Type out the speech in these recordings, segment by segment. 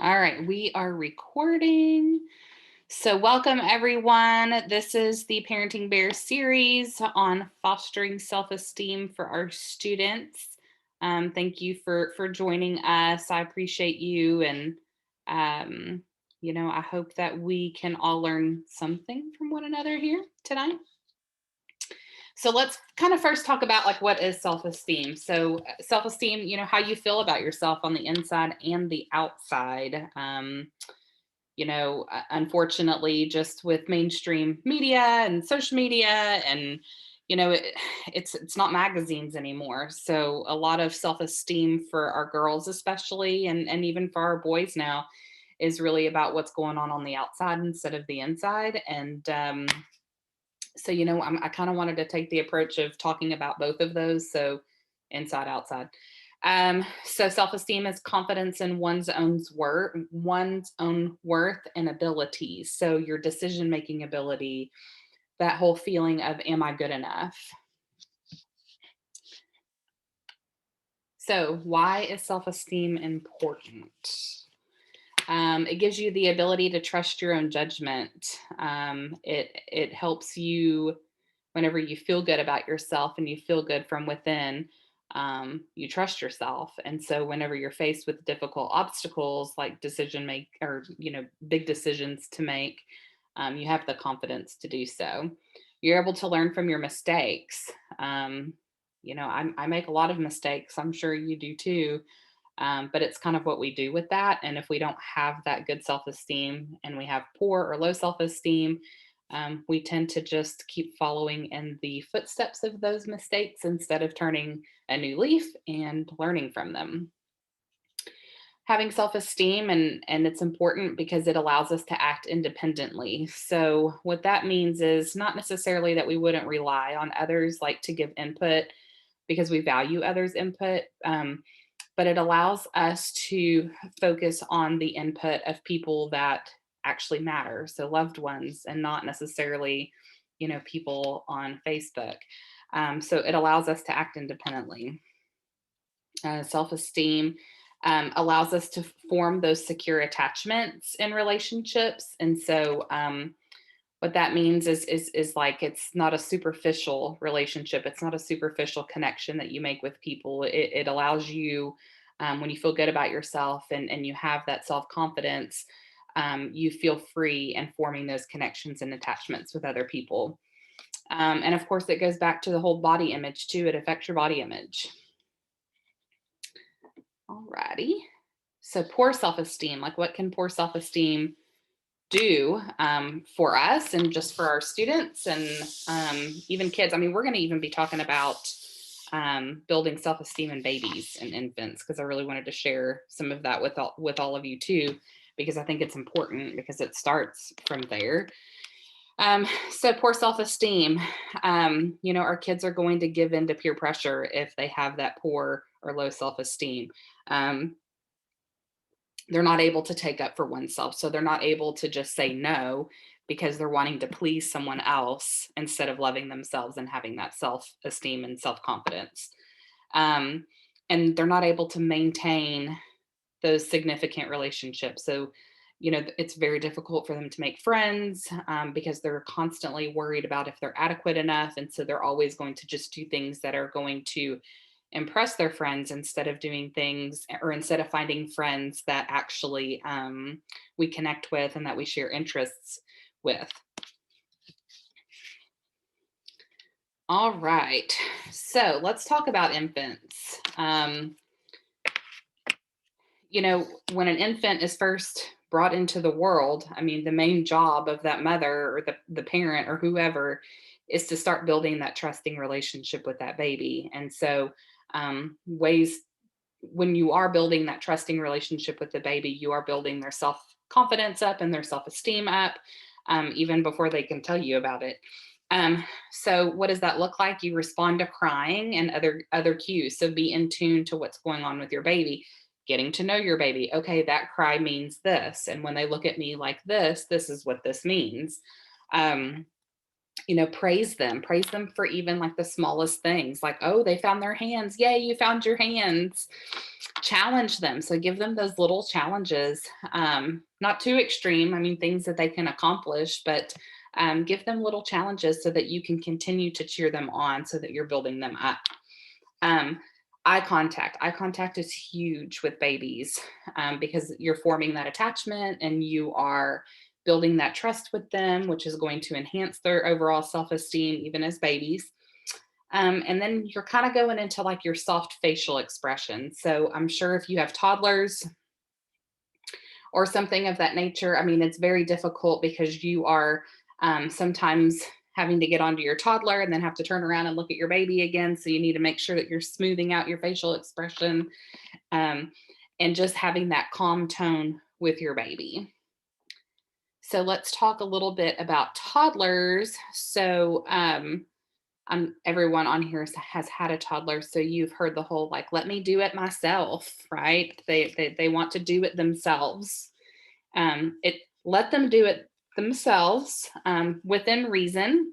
All right, we are recording. So welcome everyone. This is the Parenting Bear series on fostering self-esteem for our students. Thank you for joining us. I appreciate you, and I hope that we can all learn something from one another here tonight. So let's kind of first talk about like what is self-esteem. So self-esteem, how you feel about yourself on the inside and the outside. Unfortunately, just with mainstream media and social media, and it's not magazines anymore. So a lot of self-esteem for our girls, especially, and even for our boys now, is really about what's going on the outside instead of the inside. And so, I kind of wanted to take the approach of talking about both of those. So inside, outside. So self-esteem is confidence in one's own worth and abilities. So your decision-making ability, that whole feeling of, am I good enough? So why is self-esteem important? It gives you the ability to trust your own judgment. It helps you whenever you feel good about yourself and you feel good from within. You trust yourself, and so whenever you're faced with difficult obstacles like big decisions to make, you have the confidence to do so. You're able to learn from your mistakes. I make a lot of mistakes. I'm sure you do too. But it's kind of what we do with that. And if we don't have that good self-esteem and we have poor or low self-esteem, we tend to just keep following in the footsteps of those mistakes instead of turning a new leaf and learning from them. Having self-esteem, and it's important because it allows us to act independently. So what that means is not necessarily that we wouldn't rely on others, like to give input because we value others' input. But it allows us to focus on the input of people that actually matter. So loved ones, and not necessarily, people on Facebook. So it allows us to act independently. Self-esteem allows us to form those secure attachments in relationships. And so what that means is like, it's not a superficial relationship. It's not a superficial connection that you make with people. It allows you, when you feel good about yourself and you have that self-confidence, you feel free in forming those connections and attachments with other people. And of course, it goes back to the whole body image too. It affects your body image. Alrighty. So poor self-esteem, like what can poor self-esteem do for us and just for our students and even kids? I mean, we're going to even be talking about building self-esteem in babies and infants, because I really wanted to share some of that with all of you too, because I think it's important, because it starts from there. So poor self-esteem, our kids are going to give in to peer pressure if they have that poor or low self-esteem. They're not able to take up for oneself. So they're not able to just say no because they're wanting to please someone else instead of loving themselves and having that self-esteem and self-confidence. And they're not able to maintain those significant relationships. So, it's very difficult for them to make friends because they're constantly worried about if they're adequate enough. And so they're always going to just do things that are going to impress their friends instead of doing things, or instead of finding friends that actually we connect with and that we share interests with. All right, so let's talk about infants. When an infant is first brought into the world, I mean, the main job of that mother or the parent or whoever is to start building that trusting relationship with that baby. And so ways when you are building that trusting relationship with the baby, you are building their self-confidence up and their self-esteem up, even before they can tell you about it. So what does that look like? You respond to crying and other cues. So be in tune to what's going on with your baby, getting to know your baby. Okay, that cry means this. And when they look at me like this is what this means. Praise them for even like the smallest things, like, oh, they found their hands. Yay, you found your hands. challenge them. So give them those little challenges, not too extreme. I mean, things that they can accomplish, but give them little challenges so that you can continue to cheer them on so that you're building them up. Um, eye contact. Eye contact is huge with babies because you're forming that attachment and you are building that trust with them, which is going to enhance their overall self-esteem, even as babies. And then you're kind of going into like your soft facial expression. So I'm sure if you have toddlers or something of that nature, I mean, it's very difficult because you are sometimes having to get onto your toddler and then have to turn around and look at your baby again. So you need to make sure that you're smoothing out your facial expression um, and just having that calm tone with your baby. So let's talk a little bit about toddlers. So everyone on here has had a toddler, so you've heard the whole like, let me do it myself, right? They want to do it themselves. Let them do it themselves within reason.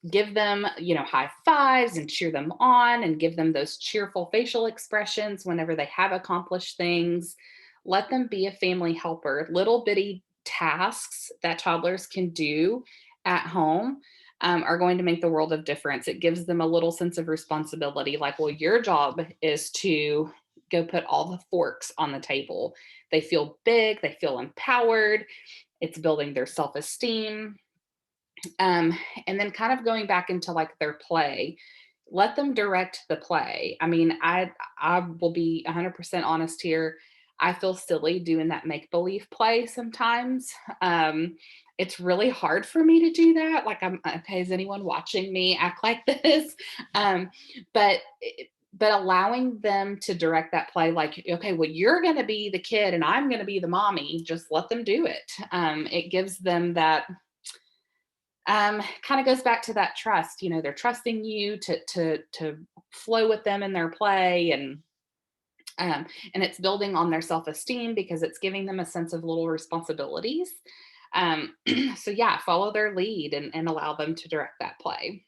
Give them, high fives and cheer them on and give them those cheerful facial expressions whenever they have accomplished things. Let them be a family helper. Little bitty tasks that toddlers can do at home are going to make the world of difference. It gives them a little sense of responsibility. Like, well, your job is to go put all the forks on the table. They feel big, they feel empowered. It's building their self-esteem. And then kind of going back into like their play, let them direct the play. I mean, I will be 100% honest here. I feel silly doing that make-believe play sometimes. It's really hard for me to do that. Like, I'm okay, is anyone watching me act like this? Um, but allowing them to direct that play, like, okay, well, you're going to be the kid and I'm going to be the mommy. Just let them do it. It gives them that kind of goes back to that trust. They're trusting you to flow with them in their play, and it's building on their self-esteem because it's giving them a sense of little responsibilities. So yeah, follow their lead and allow them to direct that play.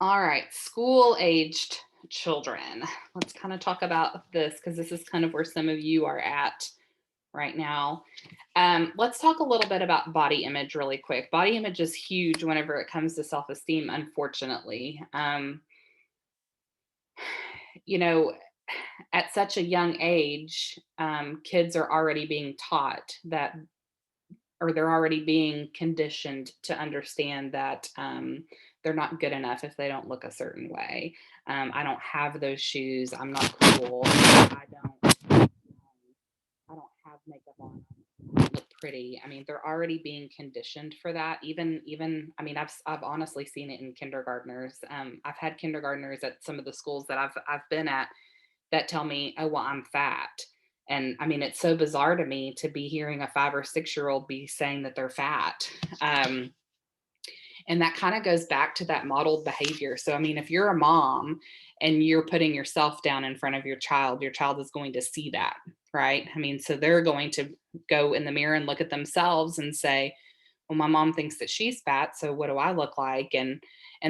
All right, school-aged children. Let's kind of talk about this because this is kind of where some of you are at right now. Let's talk a little bit about body image really quick. Body image is huge whenever it comes to self-esteem, unfortunately. At such a young age, kids are already being taught that, or they're already being conditioned to understand that they're not good enough if they don't look a certain way. I don't have those shoes. I'm not cool. I don't have makeup on. I don't look pretty. I mean, they're already being conditioned for that. Even I mean, I've honestly seen it in kindergartners. I've had kindergartners at some of the schools that I've been at that tell me, "Oh, well, I'm fat." And I mean, it's so bizarre to me to be hearing a 5 or 6-year-old be saying that they're fat. And that kind of goes back to that modeled behavior. So, I mean, if you're a mom and you're putting yourself down in front of your child is going to see that, right? I mean, so they're going to go in the mirror and look at themselves and say, well, my mom thinks that she's fat, so what do I look like? And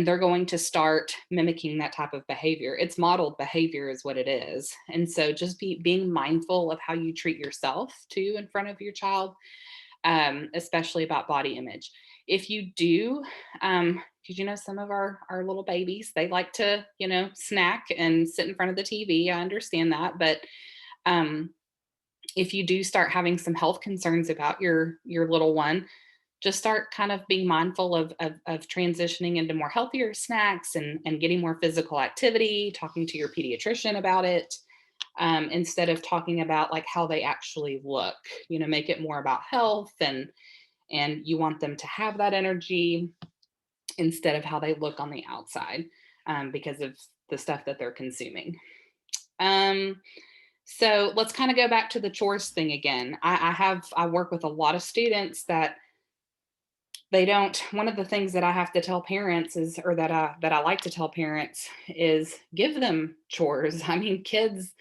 they're going to start mimicking that type of behavior. It's modeled behavior is what it is. And so just being mindful of how you treat yourself too in front of your child, especially about body image. If you do, because some of our little babies, they like to, snack and sit in front of the TV. I understand that. But if you do start having some health concerns about your little one, just start kind of being mindful of transitioning into more healthier snacks and getting more physical activity, talking to your pediatrician about it, instead of talking about like how they actually look. Make it more about health, and you want them to have that energy instead of how they look on the outside, because of the stuff that they're consuming. So let's kind of go back to the chores thing again. I work with a lot of students that they don't. One of the things that I have to tell parents is, or that I like to tell parents is, give them chores. I mean, kids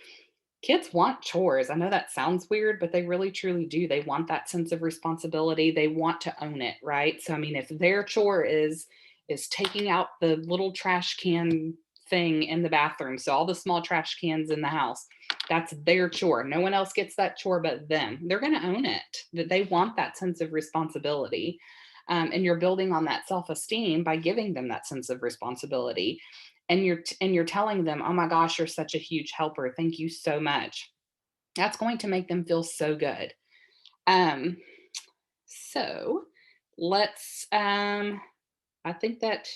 want chores. I know that sounds weird, but they really truly do. They want that sense of responsibility. They want to own it, right? So I mean, if their chore is taking out the little trash can thing in the bathroom. So all the small trash cans in the house, that's their chore. No one else gets that chore but them. They're going to own it, that they want that sense of responsibility. And you're building on that self-esteem by giving them that sense of responsibility. And you're telling them, oh my gosh, you're such a huge helper. Thank you so much. That's going to make them feel so good. So let's, I think that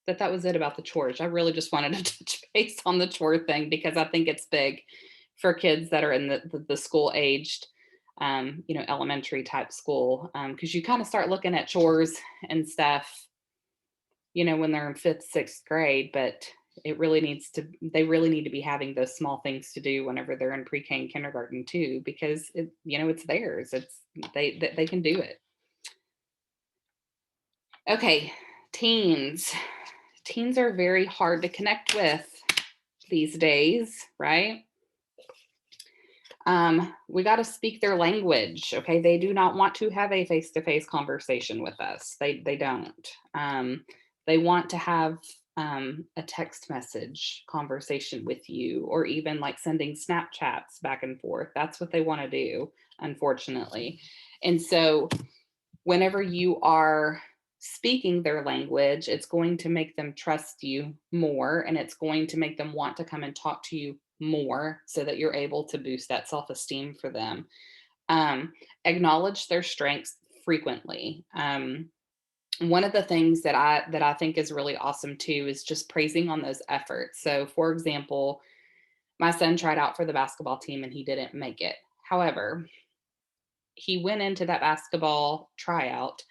was it about the chores. I really just wanted to touch base on the chore thing because I think it's big for kids that are in the school aged, elementary type school. Because you kind of start looking at chores and stuff, when they're in fifth, sixth grade, but they really need to be having those small things to do whenever they're in pre-K and kindergarten too, because it's theirs. They can do it. Okay, teens. Teens are very hard to connect with these days, right? We got to speak their language. Okay. They do not want to have a face-to-face conversation with us. They don't. They want to have a text message conversation with you, or even like sending Snapchats back and forth. That's what they want to do, unfortunately. And so whenever you are speaking their language, it's going to make them trust you more, and it's going to make them want to come and talk to you more, so that you're able to boost that self-esteem for them. Acknowledge their strengths frequently. One of the things that I think is really awesome too is just praising on those efforts. So for example, my son tried out for the basketball team and he didn't make it. However, he went into that basketball tryout,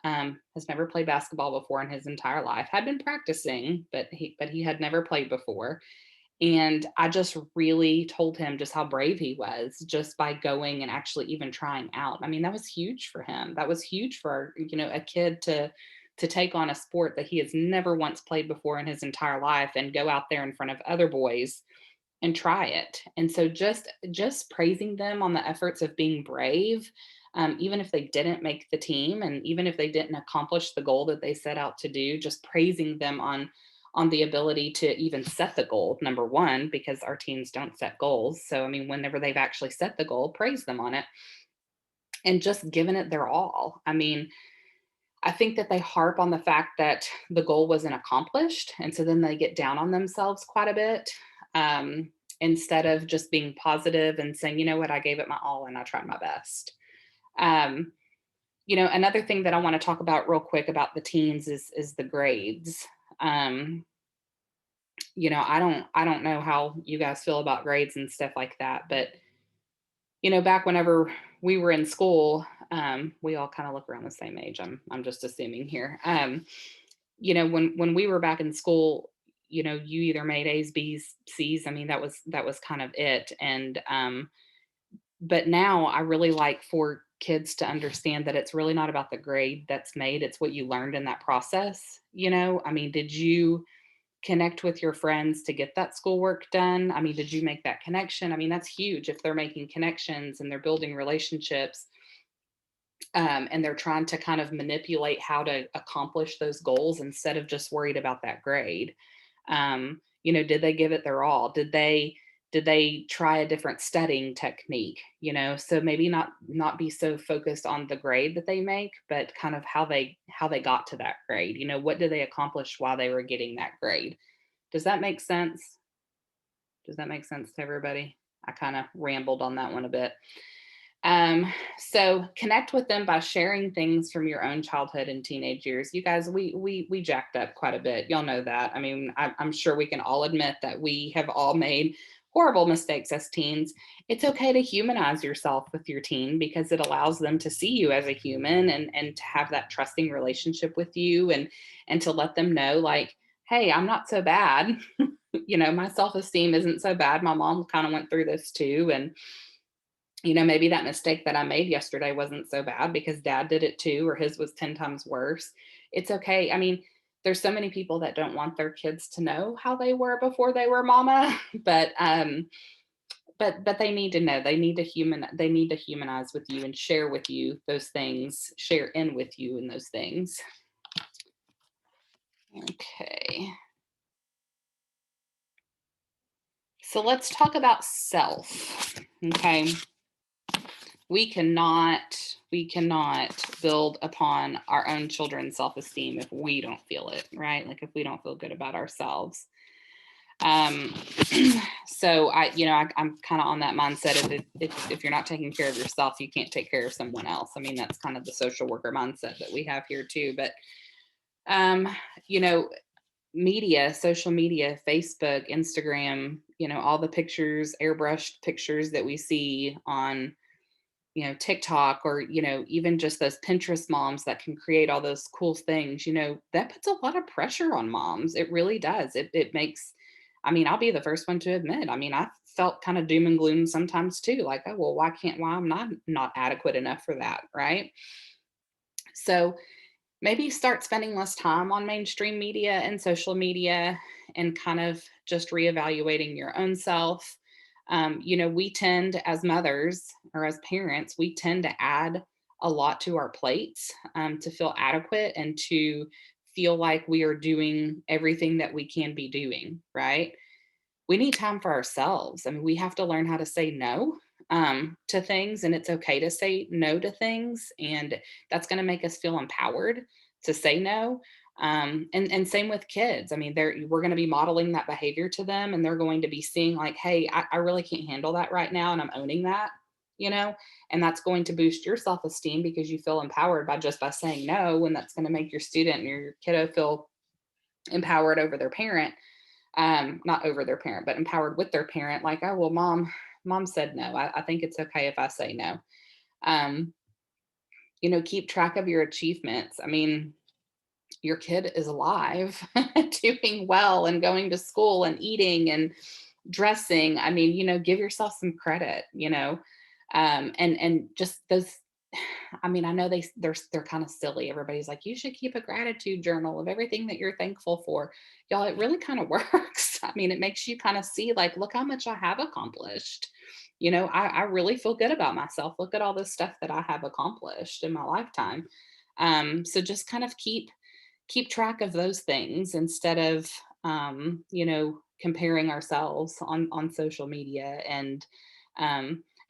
has never played basketball before in his entire life, had been practicing, but he had never played before. And I just really told him just how brave he was just by going and actually even trying out. I mean, that was huge for him. That was huge for, a kid to take on a sport that he has never once played before in his entire life and go out there in front of other boys and try it. And so just praising them on the efforts of being brave, even if they didn't make the team, and even if they didn't accomplish the goal that they set out to do, just praising them on the ability to even set the goal, number one, because our teens don't set goals. So I mean, whenever they've actually set the goal, praise them on it, and just giving it their all. I mean, I think that they harp on the fact that the goal wasn't accomplished. And so then they get down on themselves quite a bit, instead of just being positive and saying, you know what, I gave it my all and I tried my best. Um, Another thing that I want to talk about real quick about the teens is the grades. I don't know how you guys feel about grades and stuff like that, but back whenever we were in school, we all kind of look around the same age. I'm just assuming here. When we were back in school, you either made A's, B's, C's. I mean, that was kind of it. And but now I really like for kids to understand that it's really not about the grade that's made. It's what you learned in that process. I mean, did you connect with your friends to get that schoolwork done? I mean, did you make that connection? I mean, that's huge if they're making connections and they're building relationships, and they're trying to kind of manipulate how to accomplish those goals instead of just worried about that grade. Did they give it their all? Did they try a different studying technique? So maybe not be so focused on the grade that they make, but kind of how they got to that grade. What did they accomplish while they were getting that grade? Does that make sense? Does that make sense to everybody? I kind of rambled on that one a bit. So connect with them by sharing things from your own childhood and teenage years. You guys, we jacked up quite a bit. Y'all know that. I mean, I'm sure we can all admit that we have all made horrible mistakes as teens. It's okay to humanize yourself with your teen, because it allows them to see you as a human, and to have that trusting relationship with you, and to let them know, like, hey, I'm not so bad. My self-esteem isn't so bad. My mom kind of went through this too. And maybe that mistake that I made yesterday wasn't so bad because dad did it too, or his was 10 times worse. It's okay. I mean, there's so many people that don't want their kids to know how they were before they were mama, but they need to know. They need to humanize with you and share with you those things, share in with you in those things. Okay. So let's talk about self. Okay. We cannot build upon our own children's self-esteem if we don't feel it, right? Like if we don't feel good about ourselves. Um, so I'm kind of on that mindset of if you're not taking care of yourself, you can't take care of someone else. I mean, that's kind of the social worker mindset that we have here too. But, you know, media, social media, Facebook, Instagram, all the pictures, airbrushed pictures that we see on, TikTok, or, even just those Pinterest moms that can create all those cool things, that puts a lot of pressure on moms. It really does. It makes, I mean, I'll be the first one to admit, I mean, I felt kind of doom and gloom sometimes too. Like, oh, well, why I'm not adequate enough for that. Right. So maybe start spending less time on mainstream media and social media, and kind of just reevaluating your own self. We tend, as mothers or as parents, we tend to add a lot to our plates, to feel adequate and to feel like we are doing everything that we can be doing, right? We need time for ourselves. I mean, we have to learn how to say no, to things, and it's okay to say no to things. And that's going to make us feel empowered to say no. And same with kids. I mean, we're going to be modeling that behavior to them, and they're going to be seeing like, hey, I really can't handle that right now. And I'm owning that, and that's going to boost your self-esteem because you feel empowered by saying no. And that's going to make your student and your kiddo feel empowered over their parent, not over their parent, but empowered with their parent. Like, oh, well, mom said no. I think it's okay if I say no. Um, keep track of your achievements. I mean, your kid is alive, doing well and going to school and eating and dressing. I mean, give yourself some credit, and just those. I mean, I know they're kind of silly. Everybody's like, you should keep a gratitude journal of everything that you're thankful for. Y'all, it really kind of works. I mean, it makes you kind of see like, look how much I have accomplished. I really feel good about myself. Look at all this stuff that I have accomplished in my lifetime. So just kind of keep track of those things instead of, comparing ourselves on social media.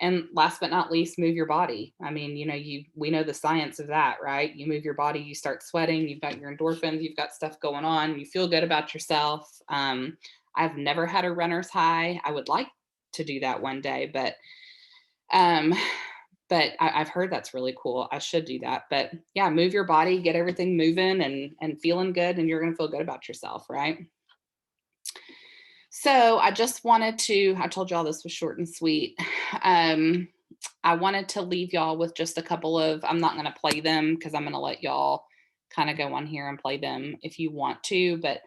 And last but not least, move your body. I mean, we know the science of that, right? You move your body, you start sweating, you've got your endorphins, you've got stuff going on, you feel good about yourself. I've never had a runner's high. I would like to do that one day, um, but I've heard that's really cool. I should do that. But yeah, move your body, get everything moving and feeling good, and you're going to feel good about yourself, right? So I just wanted to, I told y'all this was short and sweet. I wanted to leave y'all with just a couple of, I'm not going to play them because I'm going to let y'all kind of go on here and play them if you want to. But,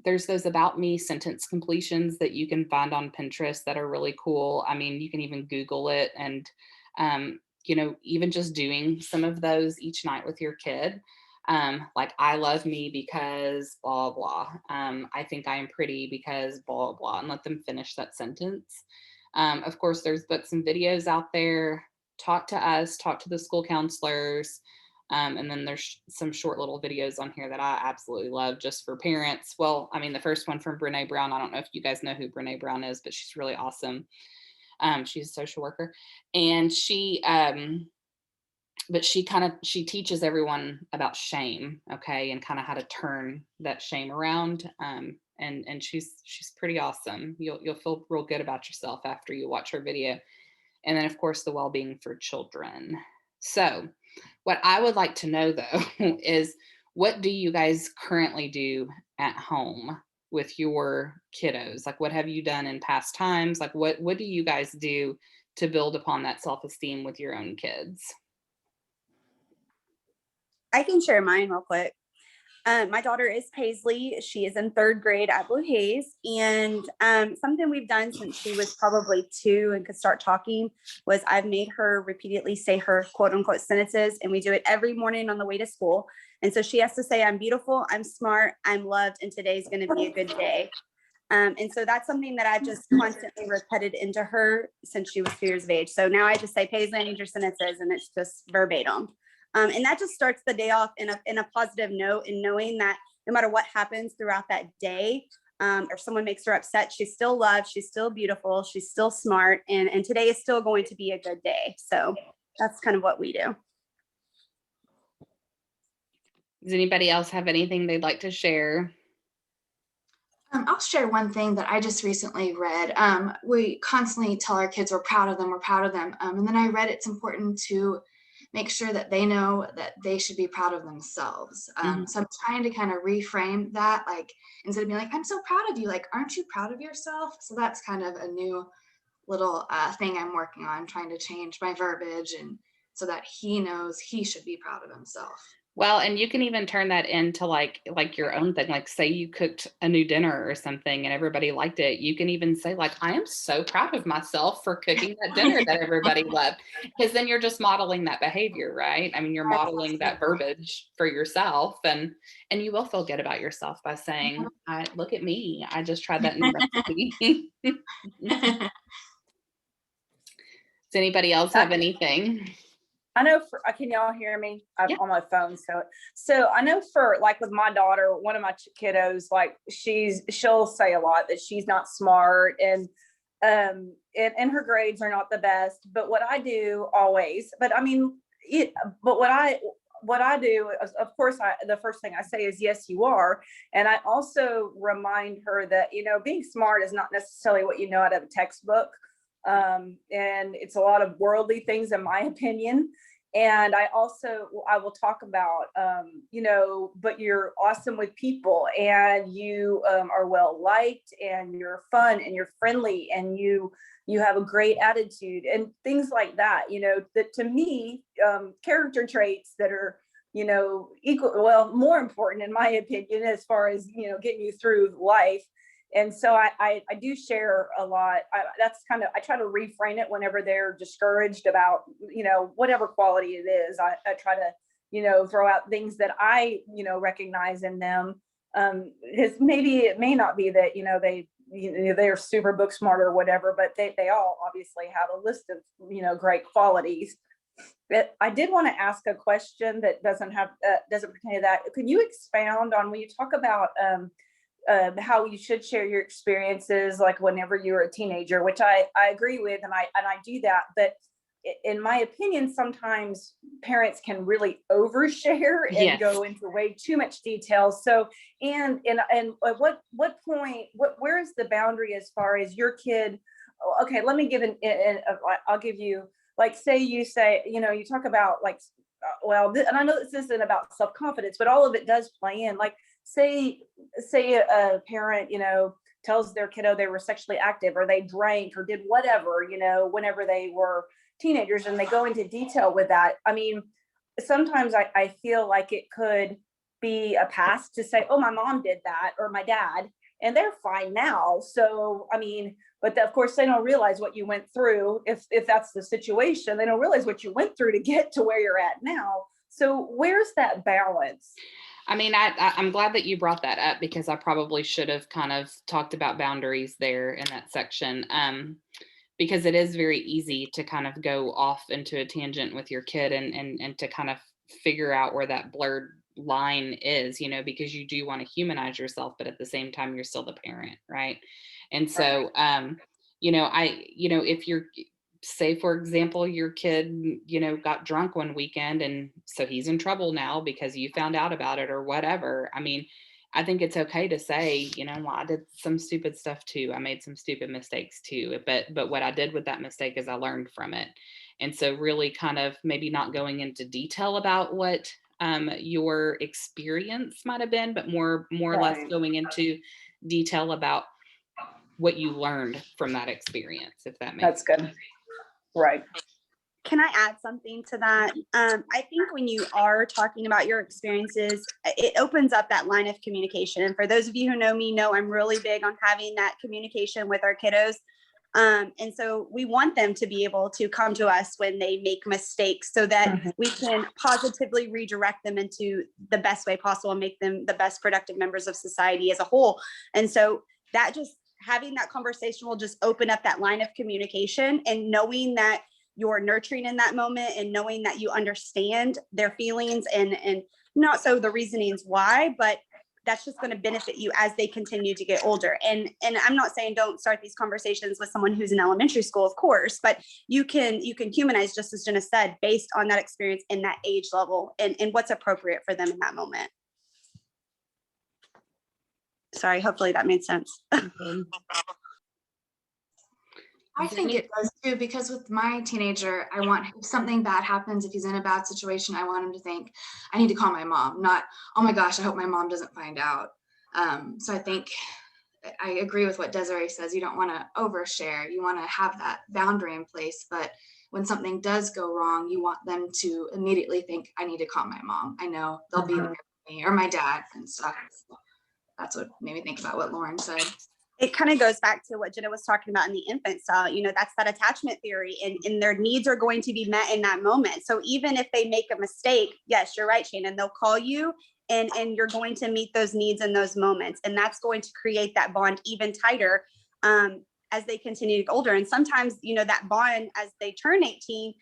there's those about me sentence completions that you can find on Pinterest that are really cool. I mean, you can even Google it, and, even just doing some of those each night with your kid. Like, I love me because blah, blah. I think I am pretty because blah, blah, and let them finish that sentence. Of course, there's books and videos out there. Talk to us, talk to the school counselors. And then there's some short little videos on here that I absolutely love just for parents. Well, I mean, the first one from Brene Brown, I don't know if you guys know who Brene Brown is, but she's really awesome. She's a social worker, and she teaches everyone about shame, okay, and kind of how to turn that shame around. And she's pretty awesome. You'll feel real good about yourself after you watch her video. And then of course the well-being for children. So what I would like to know though is, what do you guys currently do at home with your kiddos? Like, what have you done in past times? Like, what do you guys do to build upon that self-esteem with your own kids? I can share mine real quick. My daughter is Paisley. She is in third grade at Blue Haze. And something we've done since she was probably 2 and could start talking was I've made her repeatedly say her quote unquote sentences. And we do it every morning on the way to school. And so she has to say, I'm beautiful, I'm smart, I'm loved, and today's going to be a good day. And so that's something that I've just constantly repeated into her since she was 2 years of age. So now I just say, Paisley, I need your sentences, and it's just verbatim. And that just starts the day off in a positive note, and knowing that no matter what happens throughout that day, or someone makes her upset, she's still loved, she's still beautiful, she's still smart, and today is still going to be a good day. So that's kind of what we do. Does anybody else have anything they'd like to share? I'll share one thing that I just recently read. We constantly tell our kids we're proud of them, we're proud of them. And then I read it's important to make sure that they know that they should be proud of themselves. So I'm trying to kind of reframe that, like, instead of being like, I'm so proud of you, like, aren't you proud of yourself? So that's kind of a new little thing I'm working on, trying to change my verbiage and so that he knows he should be proud of himself. Well, and you can even turn that into like your own thing. Like, say you cooked a new dinner or something and everybody liked it. You can even say like, I am so proud of myself for cooking that dinner that everybody loved. Because then you're just modeling that behavior, right? I mean, you're modeling that verbiage for yourself, and you will feel good about yourself by saying, look at me. I just tried that new recipe. Does anybody else have anything? I know can y'all hear me? I'm Yeah. on my phone. So I know for like with my daughter, one of my kiddos, like she'll say a lot that she's not smart and her grades are not the best. But what I do always, but what I do is, of course, the first thing I say is, yes, you are. And I also remind her that, being smart is not necessarily what you know out of a textbook. And it's a lot of worldly things, in my opinion. And I will talk about, but you're awesome with people, and you are well liked, and you're fun, and you're friendly, and you have a great attitude, and things like that. That to me, character traits that are, more important, in my opinion, as far as getting you through life. And so I do share a lot. I try to reframe it whenever they're discouraged about, whatever quality it is. I try to, throw out things that I, recognize in them. Because maybe it may not be that, they're super book smart or whatever, but they all obviously have a list of, great qualities. But I did want to ask a question that doesn't pertain to that. Could you expound on when you talk about, how you should share your experiences, like whenever you were a teenager, which I agree with, and I do that. But in my opinion, sometimes parents can really overshare and go into way too much detail. So, and at what point, where is the boundary as far as your kid? Okay, let me give I'll give you, like, say you talk about like, and I know this isn't about self-confidence, but all of it does play in. Like, say a parent, tells their kiddo they were sexually active, or they drank, or did whatever, whenever they were teenagers, and they go into detail with that. I mean, sometimes I feel like it could be a pass to say, oh, my mom did that, or my dad, and they're fine now. So, I mean, but of course they don't realize what you went through. If that's the situation, they don't realize what you went through to get to where you're at now. So where's that balance? I mean, I'm glad that you brought that up, because I probably should have kind of talked about boundaries there in that section. Because it is very easy to kind of go off into a tangent with your kid and to kind of figure out where that blurred line is, because you do want to humanize yourself, but at the same time, you're still the parent, right? And so, if you're, say, for example, your kid, got drunk one weekend, and so he's in trouble now because you found out about it or whatever. I mean, I think it's okay to say, well, I did some stupid stuff too. I made some stupid mistakes too. But what I did with that mistake is I learned from it. And so really kind of maybe not going into detail about what your experience might have been, but more or less going into detail about what you learned from that experience, if that makes sense. That's good. Right. Can I add something to that? I think when you are talking about your experiences, it opens up that line of communication. And for those of you who know me, know I'm really big on having that communication with our kiddos. And so we want them to be able to come to us when they make mistakes, so that we can positively redirect them into the best way possible and make them the best productive members of society as a whole. And so that just having that conversation will just open up that line of communication, and knowing that you're nurturing in that moment, and knowing that you understand their feelings and not so the reasonings why, but that's just going to benefit you as they continue to get older. And I'm not saying don't start these conversations with someone who's in elementary school, of course, but you can humanize, just as Jenna said, based on that experience in that age level and what's appropriate for them in that moment. Sorry, hopefully that made sense. I think it does too, because with my teenager, I want, if something bad happens, if he's in a bad situation, I want him to think, I need to call my mom, not, oh my gosh, I hope my mom doesn't find out. So I think I agree with what Desiree says. You don't want to overshare. You want to have that boundary in place. But when something does go wrong, you want them to immediately think, I need to call my mom. I know they'll be there for me, or my dad and stuff. So that's what made me think about what Lauren said. It kind of goes back to what Jenna was talking about in the infant style. That's that attachment theory, and their needs are going to be met in that moment. So even if they make a mistake, yes, you're right, Shannon, they'll call you and you're going to meet those needs in those moments. And that's going to create that bond even tighter as they continue to get older. And sometimes, that bond as they turn 18,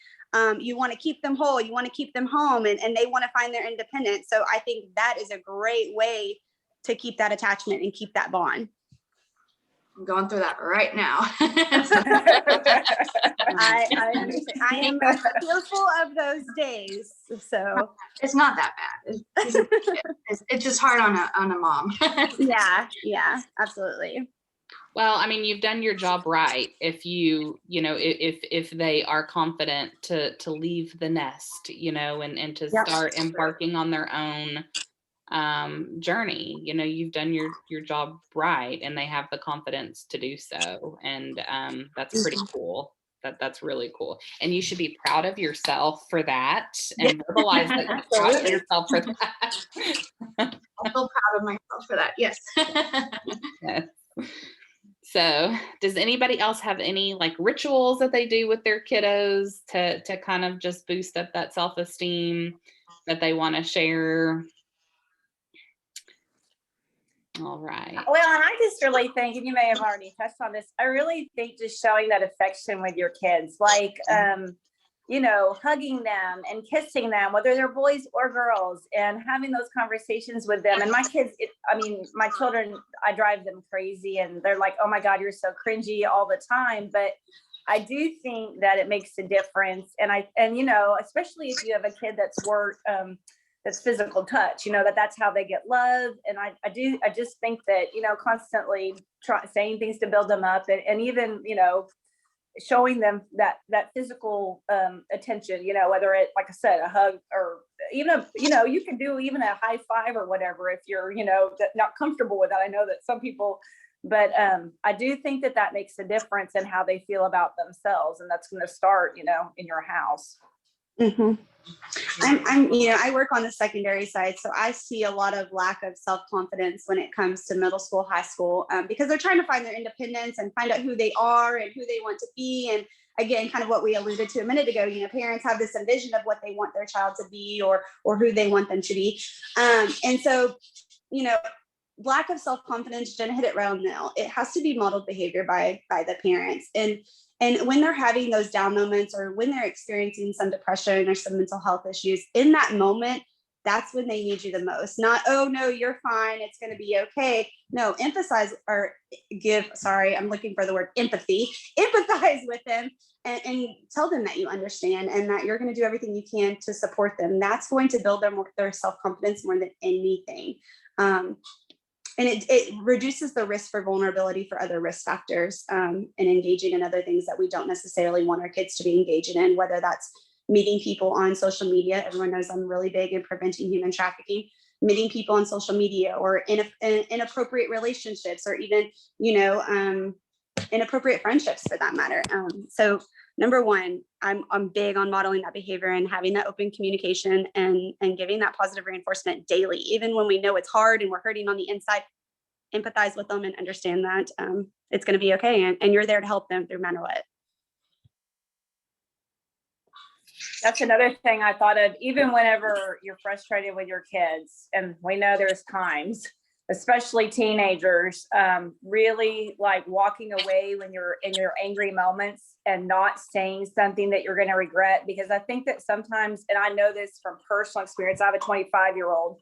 you want to keep them whole, you want to keep them home, and they want to find their independence. So I think that is a great way to keep that attachment and keep that bond. I'm going through that right now. I am fearful of those days. So it's not that bad. It's just hard on a mom. yeah, absolutely. Well, I mean, you've done your job right. If if they are confident to leave the nest, and to start embarking on their own journey, you've done your job right, and they have the confidence to do so. And that's pretty cool. That's really cool. And you should be proud of yourself for that, and verbalize that you're proud of yourself for that. I feel proud of myself for that. Yes. Yes. So does anybody else have any rituals that they do with their kiddos to kind of just boost up that self-esteem that they want to share? All right. Well, and I just really think, and you may have already touched on this, I really think just showing that affection with your kids, hugging them and kissing them, whether they're boys or girls, and having those conversations with them. And my kids, my children, I drive them crazy, and they're like, oh my God, you're so cringy all the time. But I do think that it makes a difference. And especially if you have a kid that's physical touch, that's how they get love. And I just think that, constantly saying things to build them up, and even, showing them that physical attention, whether it, like I said, a hug, or even you can do even a high five or whatever, if you're, not comfortable with that. I know that some people, but I do think that makes a difference in how they feel about themselves. And that's going to start, in your house. Mm-hmm. I work on the secondary side, so I see a lot of lack of self-confidence when it comes to middle school, high school, because they're trying to find their independence and find out who they are and who they want to be. And again, kind of what we alluded to a minute ago, parents have this envision of what they want their child to be or who they want them to be. And so, lack of self-confidence, Jen hit it right on the nail. It has to be modeled behavior by the parents. And when they're having those down moments, or when they're experiencing some depression or some mental health issues, in that moment, that's when they need you the most. Not, oh no, you're fine, it's going to be okay. No, emphasize or I'm looking for the word empathy. Empathize with them and tell them that you understand and that you're going to do everything you can to support them. That's going to build their self-confidence more than anything. And it reduces the risk for vulnerability for other risk factors, and engaging in other things that we don't necessarily want our kids to be engaging in, whether that's meeting people on social media. Everyone knows I'm really big in preventing human trafficking. Meeting people on social media, or inappropriate relationships, or even, inappropriate friendships for that matter. So number one, I'm big on modeling that behavior and having that open communication and giving that positive reinforcement daily, even when we know it's hard and we're hurting on the inside. Empathize with them and understand that it's going to be okay, and you're there to help them no matter what. That's another thing I thought of, even whenever you're frustrated with your kids, and we know there's times, especially teenagers, really walking away when you're in your angry moments and not saying something that you're going to regret. Because I think that sometimes, and I know this from personal experience, I have a 25-year-old,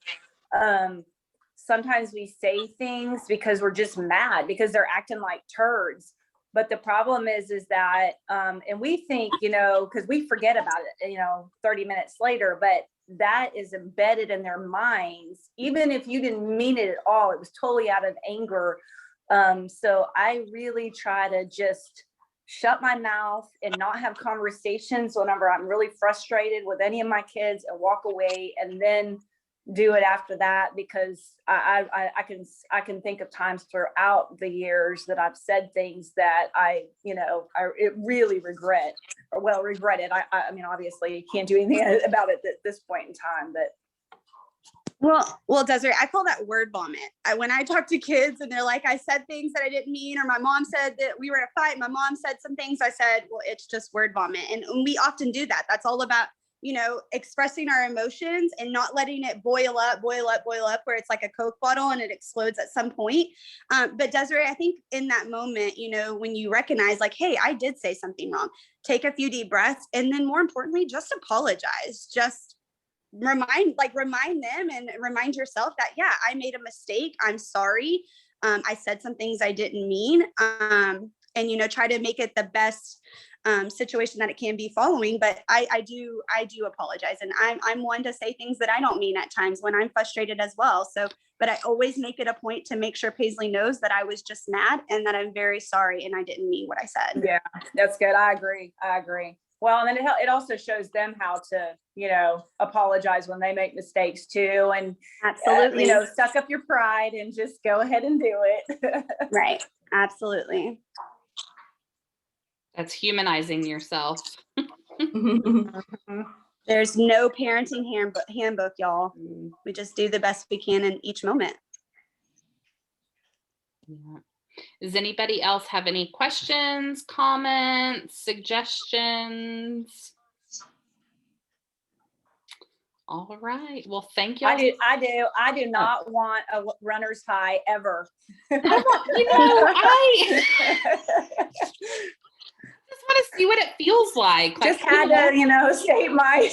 sometimes we say things because we're just mad because they're acting like turds. But the problem is that, and we think, because we forget about it, 30 minutes later, but that is embedded in their minds. Even if you didn't mean it at all, it was totally out of anger. So I really try to just shut my mouth and not have conversations whenever I'm really frustrated with any of my kids, and walk away, and then do it after that, because I can think of times throughout the years that I've said things that I really regret it. I mean, obviously you can't do anything about it at this point in time, but. Well, Desiree, I call that word vomit. When I talk to kids and they're like, I said things that I didn't mean, or my mom said that we were in a fight, my mom said some things I said, well, it's just word vomit. And we often do that. That's all about, expressing our emotions and not letting it boil up, where it's like a Coke bottle and it explodes at some point. But Desiree, I think in that moment, when you recognize like, hey, I did say something wrong, take a few deep breaths. And then more importantly, just apologize. Just remind them and remind yourself that, yeah, I made a mistake. I'm sorry. I said some things I didn't mean. And, try to make it the best situation that it can be following. But I do apologize. And I'm one to say things that I don't mean at times when I'm frustrated as well. So, but I always make it a point to make sure Paisley knows that I was just mad and that I'm very sorry and I didn't mean what I said. Yeah, that's good. I agree. Well, and then it also shows them how to, apologize when they make mistakes too. And absolutely, suck up your pride and just go ahead and do it. Right. Absolutely. That's humanizing yourself. There's no parenting handbook, y'all. We just do the best we can in each moment. Yeah. Does anybody else have any questions, comments, suggestions? All right. Well, thank you. I do not want a runner's high ever. I just want to see what it feels like. Just had to, state my.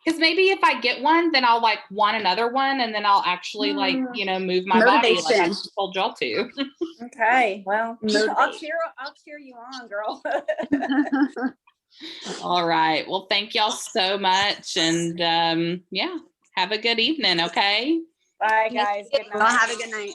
Because maybe if I get one, then I'll want another one, and then I'll actually move my body like I told y'all to. Okay, well, I'll cheer you on, girl. All right. Well, thank y'all so much, and have a good evening. Okay. Bye, guys. Good night. Well, have a good night.